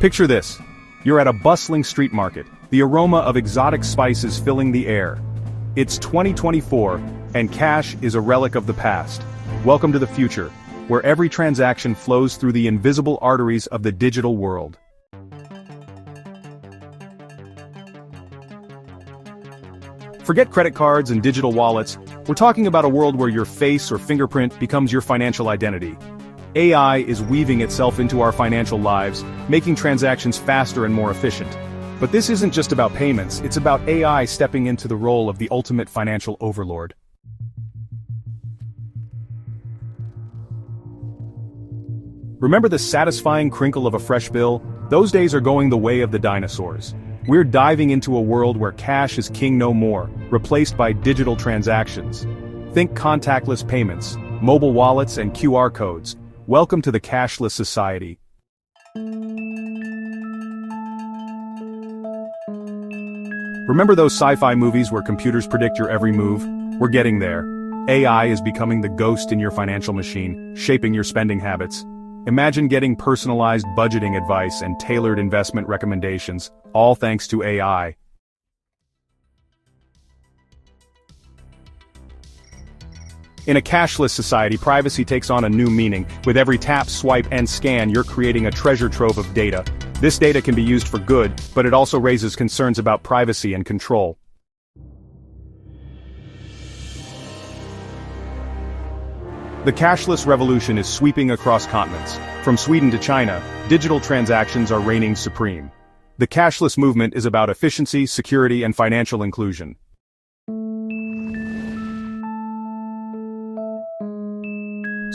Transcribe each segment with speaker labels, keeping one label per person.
Speaker 1: Picture this. You're at a bustling street market, the aroma of exotic spices filling the air. It's 2024, and cash is a relic of the past. Welcome to the future, where every transaction flows through the invisible arteries of the digital world. Forget credit cards and digital wallets, we're talking about a world where your face or fingerprint becomes your financial identity. AI is weaving itself into our financial lives, making transactions faster and more efficient. But this isn't just about payments, it's about AI stepping into the role of the ultimate financial overlord. Remember the satisfying crinkle of a fresh bill? Those days are going the way of the dinosaurs. We're diving into a world where cash is king no more, replaced by digital transactions. Think contactless payments, mobile wallets, and QR codes. Welcome to the cashless society. Remember those sci-fi movies where computers predict your every move? We're getting there. AI is becoming the ghost in your financial machine, shaping your spending habits. Imagine getting personalized budgeting advice and tailored investment recommendations, all thanks to AI. In a cashless society, privacy takes on a new meaning. With every tap, swipe, and scan, you're creating a treasure trove of data. This data can be used for good, but it also raises concerns about privacy and control. The cashless revolution is sweeping across continents. From Sweden to China, digital transactions are reigning supreme. The cashless movement is about efficiency, security, and financial inclusion.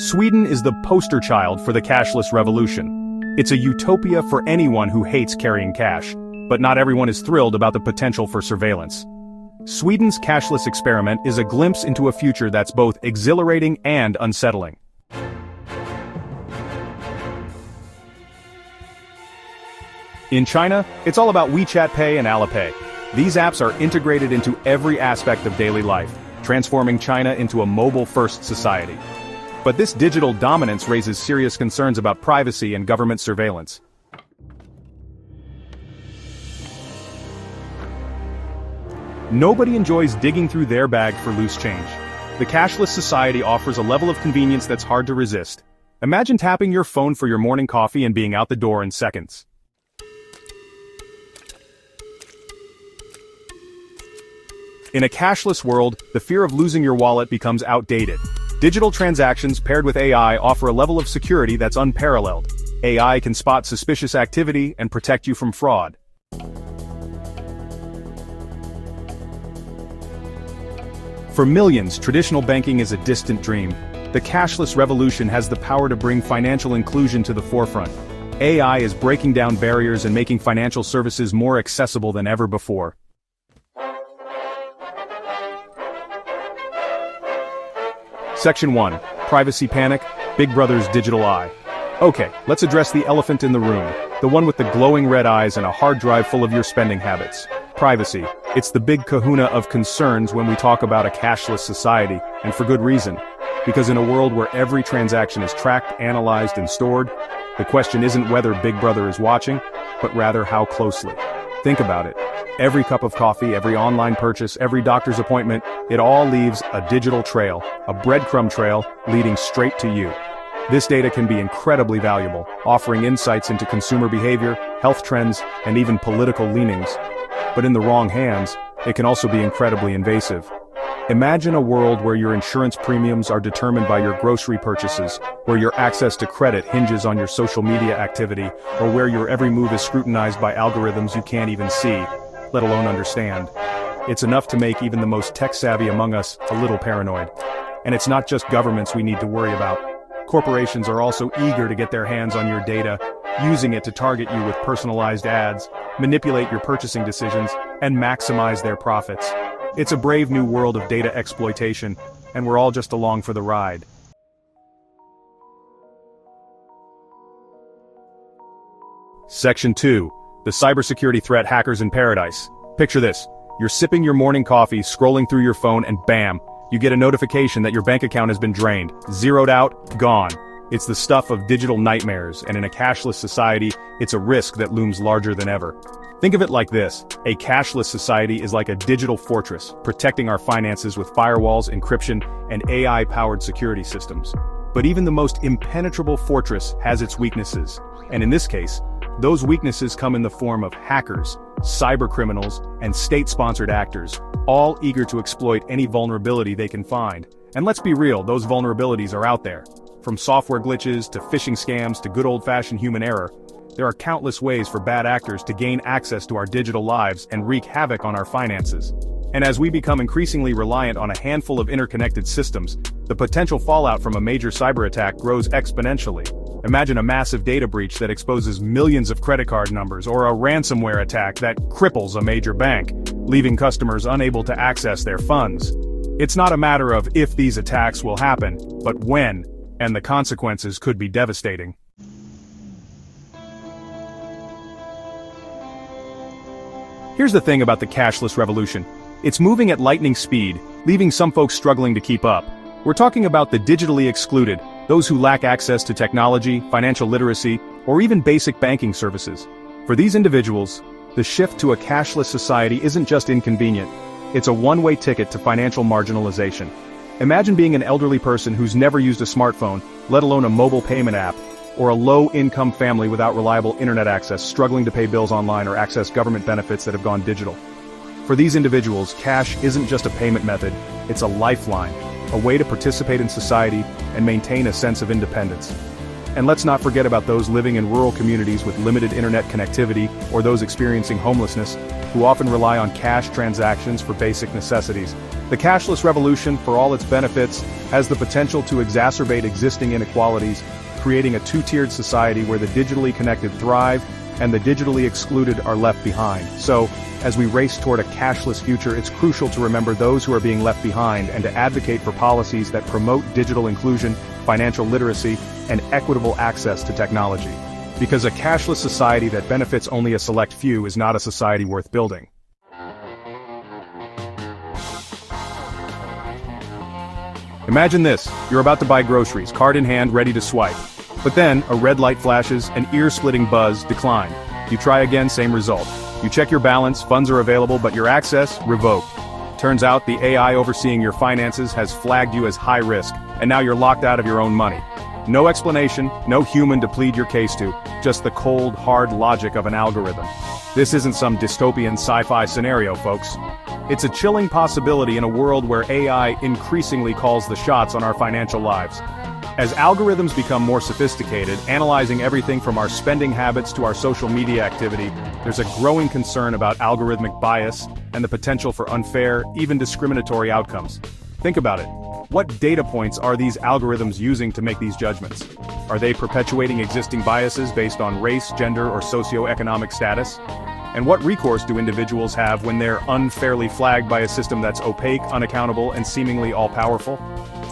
Speaker 1: Sweden is the poster child for the cashless revolution. It's a utopia for anyone who hates carrying cash, but not everyone is thrilled about the potential for surveillance. Sweden's cashless experiment is a glimpse into a future that's both exhilarating and unsettling. In China, it's all about WeChat Pay and Alipay. These apps are integrated into every aspect of daily life, transforming China into a mobile-first society. But this digital dominance raises serious concerns about privacy and government surveillance. Nobody enjoys digging through their bag for loose change. The cashless society offers a level of convenience that's hard to resist. Imagine tapping your phone for your morning coffee and being out the door in seconds. In a cashless world, the fear of losing your wallet becomes outdated. Digital transactions paired with AI offer a level of security that's unparalleled. AI can spot suspicious activity and protect you from fraud. For millions, traditional banking is a distant dream. The cashless revolution has the power to bring financial inclusion to the forefront. AI is breaking down barriers and making financial services more accessible than ever before. Section 1. Privacy Panic, Big Brother's Digital Eye. Okay, let's address the elephant in the room, the one with the glowing red eyes and a hard drive full of your spending habits. Privacy. It's the big kahuna of concerns when we talk about a cashless society, and for good reason. Because in a world where every transaction is tracked, analyzed, and stored, the question isn't whether Big Brother is watching, but rather how closely. Think about it. Every cup of coffee, every online purchase, every doctor's appointment, it all leaves a digital trail, a breadcrumb trail leading straight to you. This data can be incredibly valuable, offering insights into consumer behavior, health trends, and even political leanings. But in the wrong hands, it can also be incredibly invasive. Imagine a world where your insurance premiums are determined by your grocery purchases, where your access to credit hinges on your social media activity, or where your every move is scrutinized by algorithms you can't even see, let alone understand. It's enough to make even the most tech-savvy among us a little paranoid. And it's not just governments we need to worry about. Corporations are also eager to get their hands on your data, using it to target you with personalized ads, manipulate your purchasing decisions, and maximize their profits. It's a brave new world of data exploitation, and we're all just along for the ride. Section 2. The cybersecurity threat hackers in paradise. Picture this. You're sipping your morning coffee, scrolling through your phone, and bam! You get a notification that your bank account has been drained, zeroed out, gone. It's the stuff of digital nightmares, and in a cashless society, it's a risk that looms larger than ever. Think of it like this: a cashless society is like a digital fortress, protecting our finances with firewalls, encryption, and AI-powered security systems. But even the most impenetrable fortress has its weaknesses, and in this case, those weaknesses come in the form of hackers, cybercriminals, and state-sponsored actors, all eager to exploit any vulnerability they can find. And let's be real, those vulnerabilities are out there. From software glitches to phishing scams to good old-fashioned human error, there are countless ways for bad actors to gain access to our digital lives and wreak havoc on our finances. And as we become increasingly reliant on a handful of interconnected systems, the potential fallout from a major cyber attack grows exponentially. Imagine a massive data breach that exposes millions of credit card numbers, or a ransomware attack that cripples a major bank, leaving customers unable to access their funds. It's not a matter of if these attacks will happen, but when, and the consequences could be devastating. Here's the thing about the cashless revolution. It's moving at lightning speed, leaving some folks struggling to keep up. We're talking about the digitally excluded, those who lack access to technology, financial literacy, or even basic banking services. For these individuals, the shift to a cashless society isn't just inconvenient, it's a one-way ticket to financial marginalization. Imagine being an elderly person who's never used a smartphone, let alone a mobile payment app, or a low-income family without reliable internet access, struggling to pay bills online or access government benefits that have gone digital. For these individuals, cash isn't just a payment method, it's a lifeline, a way to participate in society and maintain a sense of independence. And let's not forget about those living in rural communities with limited internet connectivity or those experiencing homelessness, who often rely on cash transactions for basic necessities. The cashless revolution, for all its benefits, has the potential to exacerbate existing inequalities, creating a two-tiered society where the digitally connected thrive and the digitally excluded are left behind. So, as we race toward a cashless future, it's crucial to remember those who are being left behind and to advocate for policies that promote digital inclusion, financial literacy, and equitable access to technology. Because a cashless society that benefits only a select few is not a society worth building. Imagine this: you're about to buy groceries, card in hand, ready to swipe. But then, a red light flashes, an ear-splitting buzz, decline. You try again, same result. You check your balance, funds are available, but your access, revoked. Turns out the AI overseeing your finances has flagged you as high risk, and now you're locked out of your own money. No explanation, no human to plead your case to, just the cold, hard logic of an algorithm. This isn't some dystopian sci-fi scenario, folks. It's a chilling possibility in a world where AI increasingly calls the shots on our financial lives. As algorithms become more sophisticated, analyzing everything from our spending habits to our social media activity, there's a growing concern about algorithmic bias and the potential for unfair, even discriminatory outcomes. Think about it. What data points are these algorithms using to make these judgments? Are they perpetuating existing biases based on race, gender, or socioeconomic status? And what recourse do individuals have when they're unfairly flagged by a system that's opaque, unaccountable, and seemingly all-powerful?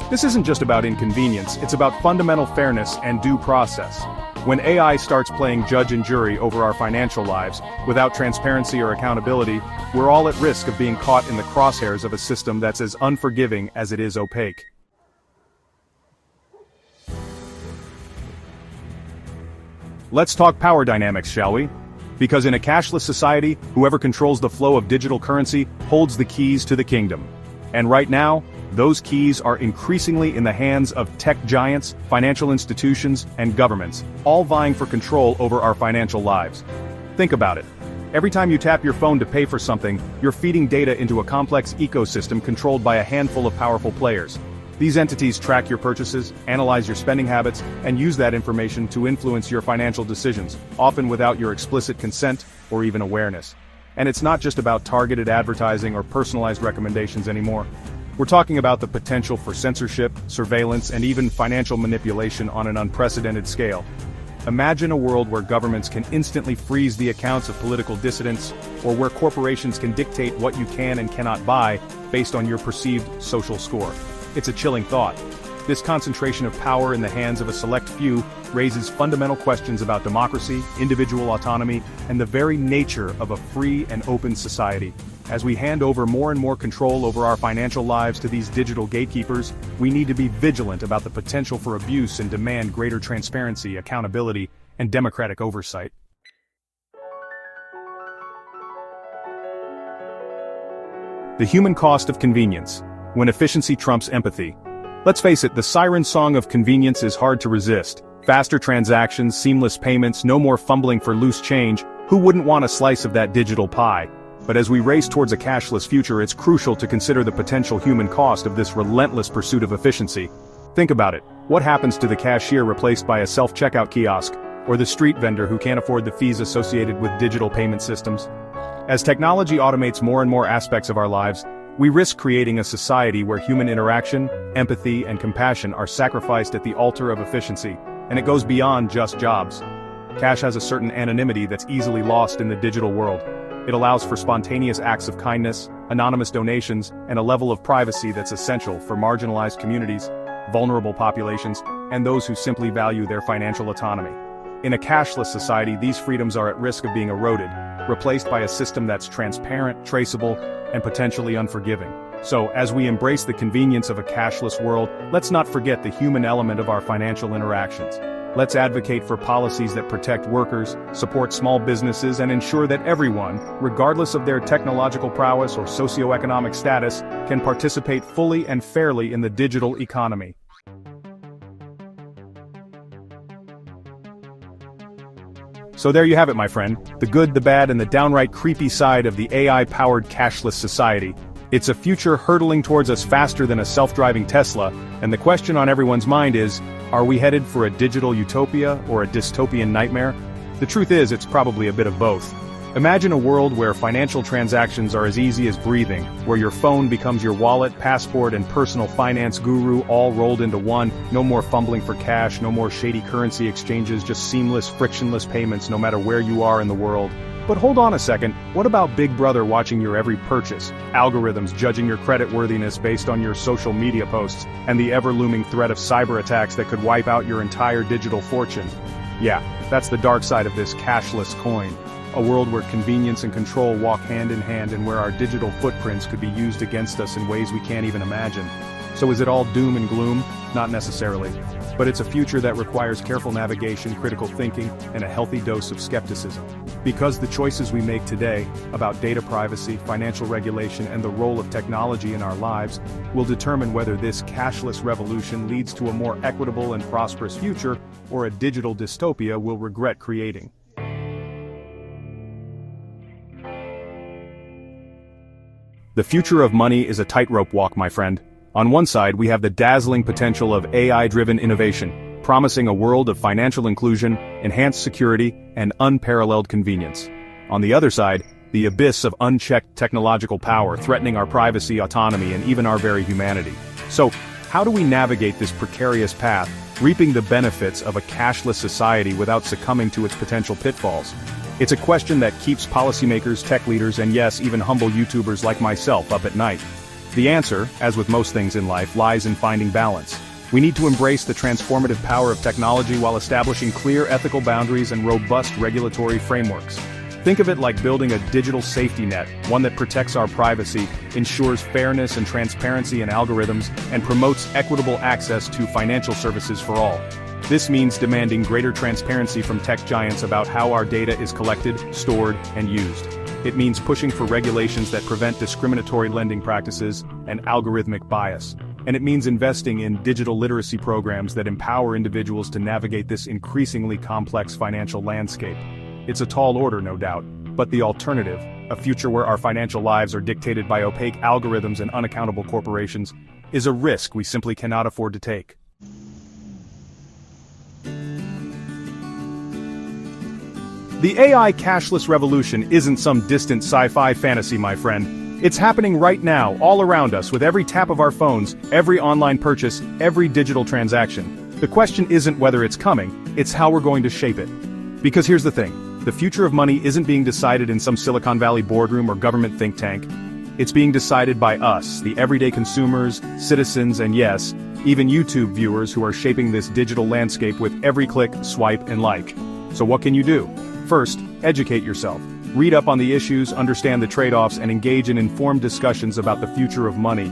Speaker 1: This isn't just about inconvenience, it's about fundamental fairness and due process. When AI starts playing judge and jury over our financial lives, without transparency or accountability, we're all at risk of being caught in the crosshairs of a system that's as unforgiving as it is opaque. Let's talk power dynamics, shall we? Because in a cashless society, whoever controls the flow of digital currency holds the keys to the kingdom. And right now, those keys are increasingly in the hands of tech giants, financial institutions, and governments, all vying for control over our financial lives. Think about it. Every time you tap your phone to pay for something, you're feeding data into a complex ecosystem controlled by a handful of powerful players. These entities track your purchases, analyze your spending habits, and use that information to influence your financial decisions, often without your explicit consent or even awareness. And it's not just about targeted advertising or personalized recommendations anymore. We're talking about the potential for censorship, surveillance, and even financial manipulation on an unprecedented scale. Imagine a world where governments can instantly freeze the accounts of political dissidents, or where corporations can dictate what you can and cannot buy based on your perceived social score. It's a chilling thought. This concentration of power in the hands of a select few raises fundamental questions about democracy, individual autonomy, and the very nature of a free and open society. As we hand over more and more control over our financial lives to these digital gatekeepers, we need to be vigilant about the potential for abuse and demand greater transparency, accountability, and democratic oversight. The human cost of convenience, when efficiency trumps empathy. Let's face it, the siren song of convenience is hard to resist. Faster transactions, seamless payments, no more fumbling for loose change. Who wouldn't want a slice of that digital pie? But as we race towards a cashless future, it's crucial to consider the potential human cost of this relentless pursuit of efficiency. Think about it. What happens to the cashier replaced by a self-checkout kiosk, or the street vendor who can't afford the fees associated with digital payment systems? As technology automates more and more aspects of our lives, we risk creating a society where human interaction, empathy, and compassion are sacrificed at the altar of efficiency, and it goes beyond just jobs. Cash has a certain anonymity that's easily lost in the digital world. It allows for spontaneous acts of kindness, anonymous donations, and a level of privacy that's essential for marginalized communities, vulnerable populations, and those who simply value their financial autonomy. In a cashless society, these freedoms are at risk of being eroded, replaced by a system that's transparent, traceable, and potentially unforgiving. So, as we embrace the convenience of a cashless world, let's not forget the human element of our financial interactions. Let's advocate for policies that protect workers, support small businesses, and ensure that everyone, regardless of their technological prowess or socioeconomic status, can participate fully and fairly in the digital economy. So there you have it, my friend, the good, the bad, and the downright creepy side of the AI-powered cashless society. It's a future hurtling towards us faster than a self-driving Tesla, and the question on everyone's mind is, are we headed for a digital utopia or a dystopian nightmare? The truth is, it's probably a bit of both. Imagine a world where financial transactions are as easy as breathing, where your phone becomes your wallet, passport, and personal finance guru all rolled into one. No more fumbling for cash, no more shady currency exchanges, just seamless, frictionless payments no matter where you are in the world. But hold on a second, what about Big Brother watching your every purchase, algorithms judging your creditworthiness based on your social media posts, and the ever-looming threat of cyber attacks that could wipe out your entire digital fortune? Yeah, that's the dark side of this cashless coin. A world where convenience and control walk hand in hand and where our digital footprints could be used against us in ways we can't even imagine. So is it all doom and gloom? Not necessarily. But it's a future that requires careful navigation, critical thinking, and a healthy dose of skepticism. Because the choices we make today, about data privacy, financial regulation, and the role of technology in our lives, will determine whether this cashless revolution leads to a more equitable and prosperous future, or a digital dystopia we'll regret creating. The future of money is a tightrope walk, my friend. On one side, we have the dazzling potential of AI-driven innovation, promising a world of financial inclusion, enhanced security, and unparalleled convenience. On the other side, the abyss of unchecked technological power threatening our privacy, autonomy, and even our very humanity. So, how do we navigate this precarious path, reaping the benefits of a cashless society without succumbing to its potential pitfalls? It's a question that keeps policymakers, tech leaders, and yes, even humble YouTubers like myself up at night. The answer, as with most things in life, lies in finding balance. We need to embrace the transformative power of technology while establishing clear ethical boundaries and robust regulatory frameworks. Think of it like building a digital safety net, one that protects our privacy, ensures fairness and transparency in algorithms, and promotes equitable access to financial services for all. This means demanding greater transparency from tech giants about how our data is collected, stored, and used. It means pushing for regulations that prevent discriminatory lending practices and algorithmic bias. And it means investing in digital literacy programs that empower individuals to navigate this increasingly complex financial landscape. It's a tall order, no doubt, but the alternative, a future where our financial lives are dictated by opaque algorithms and unaccountable corporations, is a risk we simply cannot afford to take. The AI cashless revolution isn't some distant sci-fi fantasy, my friend. It's happening right now, all around us, with every tap of our phones, every online purchase, every digital transaction. The question isn't whether it's coming, it's how we're going to shape it. Because here's the thing, the future of money isn't being decided in some Silicon Valley boardroom or government think tank. It's being decided by us, the everyday consumers, citizens, and yes, Even YouTube viewers who are shaping this digital landscape with every click, swipe, and like. So what can you do? First, educate yourself. Read up on the issues, understand the trade-offs, and engage in informed discussions about the future of money.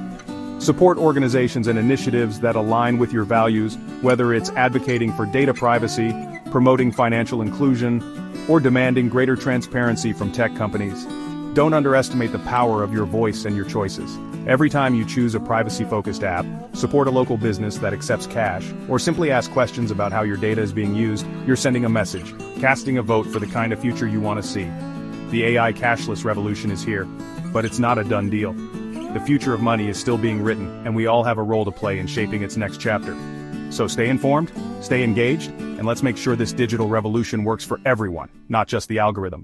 Speaker 1: Support organizations and initiatives that align with your values, whether it's advocating for data privacy, promoting financial inclusion, or demanding greater transparency from tech companies. Don't underestimate the power of your voice and your choices. Every time you choose a privacy-focused app, support a local business that accepts cash, or simply ask questions about how your data is being used, you're sending a message, casting a vote for the kind of future you want to see. The AI cashless revolution is here, but it's not a done deal. The future of money is still being written, and we all have a role to play in shaping its next chapter. So stay informed, stay engaged, and let's make sure this digital revolution works for everyone, not just the algorithms.